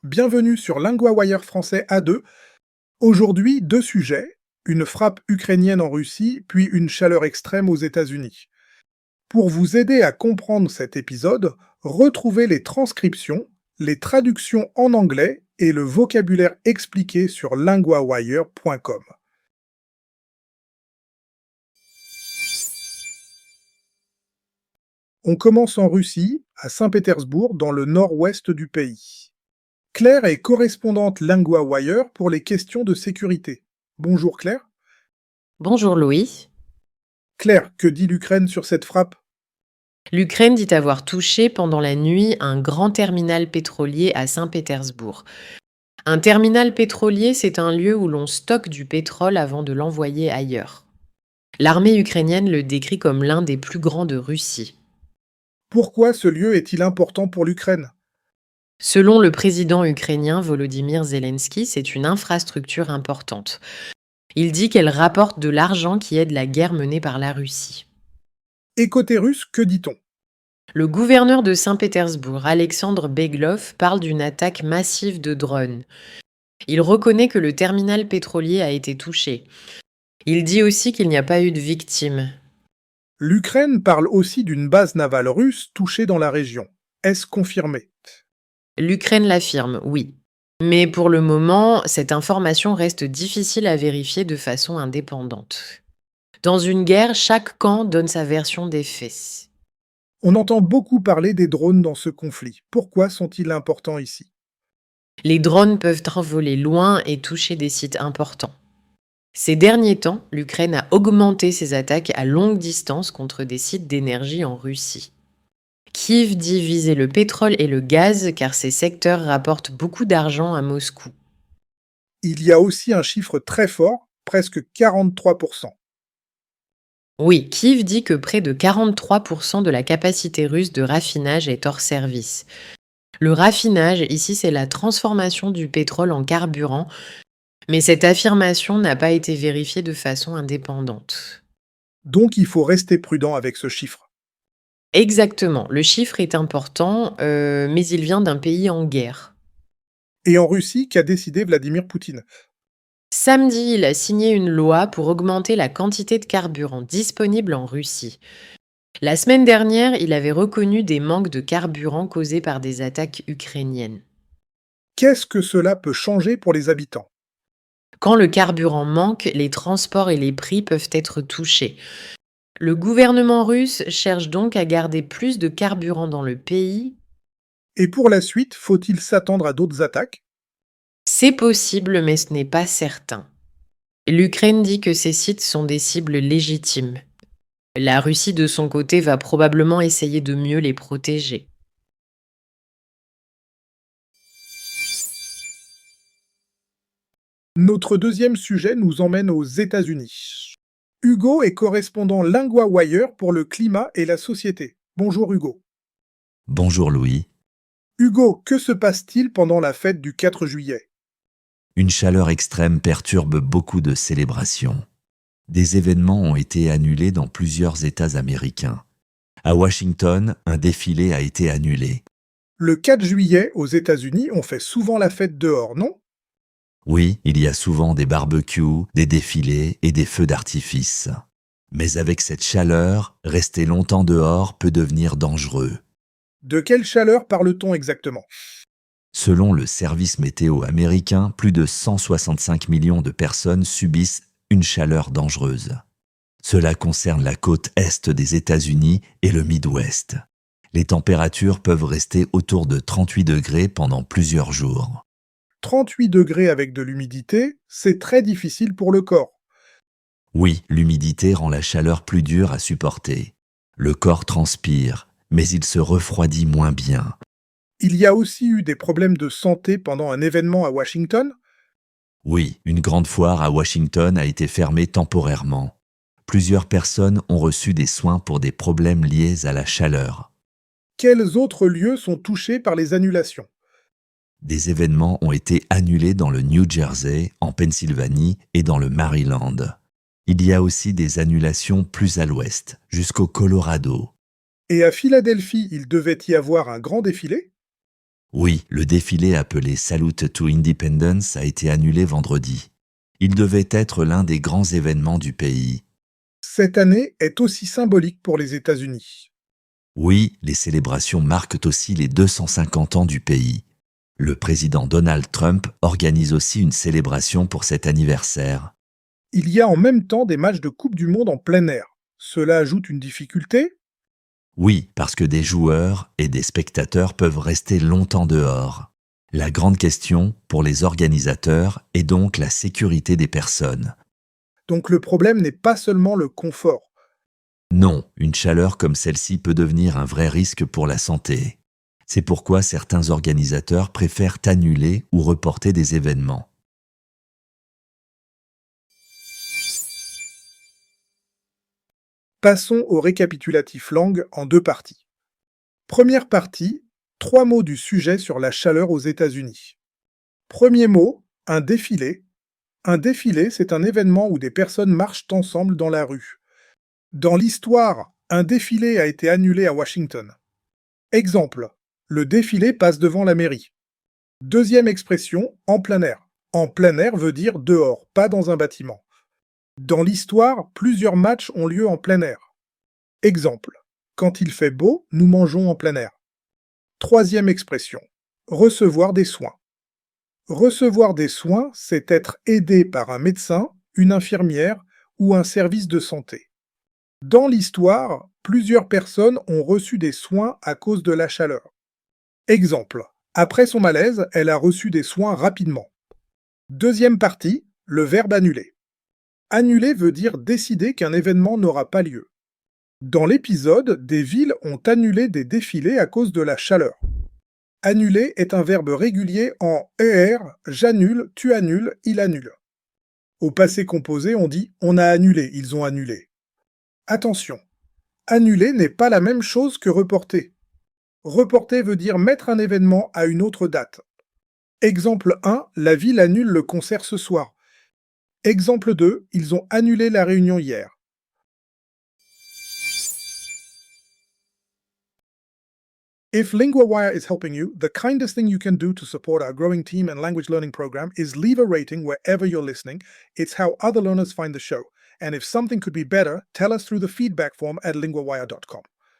Bienvenue sur LinguaWire français A2. Aujourd'hui, deux sujets, une frappe ukrainienne en Russie, puis une chaleur extrême aux États-Unis. Pour vous aider à comprendre cet épisode, retrouvez les transcriptions, les traductions en anglais et le vocabulaire expliqué sur linguawire.com. On commence en Russie, à Saint-Pétersbourg, dans le nord-ouest du pays. Claire est correspondante LinguaWire pour les questions de sécurité. Bonjour Claire. Bonjour Louis. Claire, que dit l'Ukraine sur cette frappe? L'Ukraine dit avoir touché pendant la nuit un grand terminal pétrolier à Saint-Pétersbourg. Un terminal pétrolier, c'est un lieu où l'on stocke du pétrole avant de l'envoyer ailleurs. L'armée ukrainienne le décrit comme l'un des plus grands de Russie. Pourquoi ce lieu est-il important pour l'Ukraine? Selon le président ukrainien Volodymyr Zelensky, c'est une infrastructure importante. Il dit qu'elle rapporte de l'argent qui aide la guerre menée par la Russie. Et côté russe, que dit-on? Le gouverneur de Saint-Pétersbourg, Alexandre Beglov, parle d'une attaque massive de drones. Il reconnaît que le terminal pétrolier a été touché. Il dit aussi qu'il n'y a pas eu de victimes. L'Ukraine parle aussi d'une base navale russe touchée dans la région. Est-ce confirmé? L'Ukraine l'affirme, oui. Mais pour le moment, cette information reste difficile à vérifier de façon indépendante. Dans une guerre, chaque camp donne sa version des faits. On entend beaucoup parler des drones dans ce conflit. Pourquoi sont-ils importants ici? Les drones peuvent envoler loin et toucher des sites importants. Ces derniers temps, l'Ukraine a augmenté ses attaques à longue distance contre des sites d'énergie en Russie. Kiev dit viser le pétrole et le gaz car ces secteurs rapportent beaucoup d'argent à Moscou. Il y a aussi un chiffre très fort, presque 43%. Oui, Kiev dit que près de 43% de la capacité russe de raffinage est hors service. Le raffinage, ici, c'est la transformation du pétrole en carburant, mais cette affirmation n'a pas été vérifiée de façon indépendante. Donc il faut rester prudent avec ce chiffre. Exactement, le chiffre est important, mais il vient d'un pays en guerre. Et en Russie, qu'a décidé Vladimir Poutine? Samedi, il a signé une loi pour augmenter la quantité de carburant disponible en Russie. La semaine dernière, il avait reconnu des manques de carburant causés par des attaques ukrainiennes. Qu'est-ce que cela peut changer pour les habitants? Quand le carburant manque, les transports et les prix peuvent être touchés. Le gouvernement russe cherche donc à garder plus de carburant dans le pays. Et pour la suite, faut-il s'attendre à d'autres attaques? C'est possible, mais ce n'est pas certain. L'Ukraine dit que ces sites sont des cibles légitimes. La Russie, de son côté, va probablement essayer de mieux les protéger. Notre deuxième sujet nous emmène aux États-Unis. Hugo est correspondant LinguaWire pour le climat et la société. Bonjour Hugo. Bonjour Louis. Hugo, que se passe-t-il pendant la fête du 4 juillet? Une chaleur extrême perturbe beaucoup de célébrations. Des événements ont été annulés dans plusieurs États américains. À Washington, un défilé a été annulé. Le 4 juillet, aux États-Unis, on fait souvent la fête dehors, non? Oui, il y a souvent des barbecues, des défilés et des feux d'artifice. Mais avec cette chaleur, rester longtemps dehors peut devenir dangereux. De quelle chaleur parle-t-on exactement? Selon le service météo américain, plus de 165 millions de personnes subissent une chaleur dangereuse. Cela concerne la côte est des États-Unis et le Midwest. Les températures peuvent rester autour de 38 degrés pendant plusieurs jours. 38 degrés avec de l'humidité, c'est très difficile pour le corps. Oui, l'humidité rend la chaleur plus dure à supporter. Le corps transpire, mais il se refroidit moins bien. Il y a aussi eu des problèmes de santé pendant un événement à Washington. Oui, une grande foire à Washington a été fermée temporairement. Plusieurs personnes ont reçu des soins pour des problèmes liés à la chaleur. Quels autres lieux sont touchés par les annulations? Des événements ont été annulés dans le New Jersey, en Pennsylvanie et dans le Maryland. Il y a aussi des annulations plus à l'ouest, jusqu'au Colorado. Et à Philadelphie, il devait y avoir un grand défilé? Oui, le défilé appelé Salute to Independence a été annulé vendredi. Il devait être l'un des grands événements du pays. Cette année est aussi symbolique pour les États-Unis. Oui, les célébrations marquent aussi les 250 ans du pays. Le président Donald Trump organise aussi une célébration pour cet anniversaire. Il y a en même temps des matchs de Coupe du Monde en plein air. Cela ajoute une difficulté? Oui, parce que des joueurs et des spectateurs peuvent rester longtemps dehors. La grande question, pour les organisateurs, est donc la sécurité des personnes. Donc le problème n'est pas seulement le confort. Non, une chaleur comme celle-ci peut devenir un vrai risque pour la santé. C'est pourquoi certains organisateurs préfèrent annuler ou reporter des événements. Passons au récapitulatif langue en deux parties. Première partie, 3 mots du sujet sur la chaleur aux États-Unis. Premier mot, un défilé. Un défilé, c'est un événement où des personnes marchent ensemble dans la rue. Dans l'histoire, un défilé a été annulé à Washington. Exemple, le défilé passe devant la mairie. Deuxième expression, en plein air. En plein air veut dire dehors, pas dans un bâtiment. Dans l'histoire, plusieurs matchs ont lieu en plein air. Exemple, quand il fait beau, nous mangeons en plein air. Troisième expression, recevoir des soins. Recevoir des soins, c'est être aidé par un médecin, une infirmière ou un service de santé. Dans l'histoire, plusieurs personnes ont reçu des soins à cause de la chaleur. Exemple, après son malaise, elle a reçu des soins rapidement. Deuxième partie, le verbe annuler. Annuler veut dire décider qu'un événement n'aura pas lieu. Dans l'épisode, des villes ont annulé des défilés à cause de la chaleur. Annuler est un verbe régulier en ER, j'annule, tu annules, il annule. Au passé composé, on dit on a annulé, ils ont annulé. Attention, annuler n'est pas la même chose que reporter. Reporter veut dire mettre un événement à une autre date. Exemple 1, la ville annule le concert ce soir. Exemple 2, ils ont annulé la réunion hier. If LinguaWire is helping you, the kindest thing you can do to support our growing team and language learning program is leave a rating wherever you're listening. It's how other learners find the show. And if something could be better, tell us through the feedback form at linguawire.com.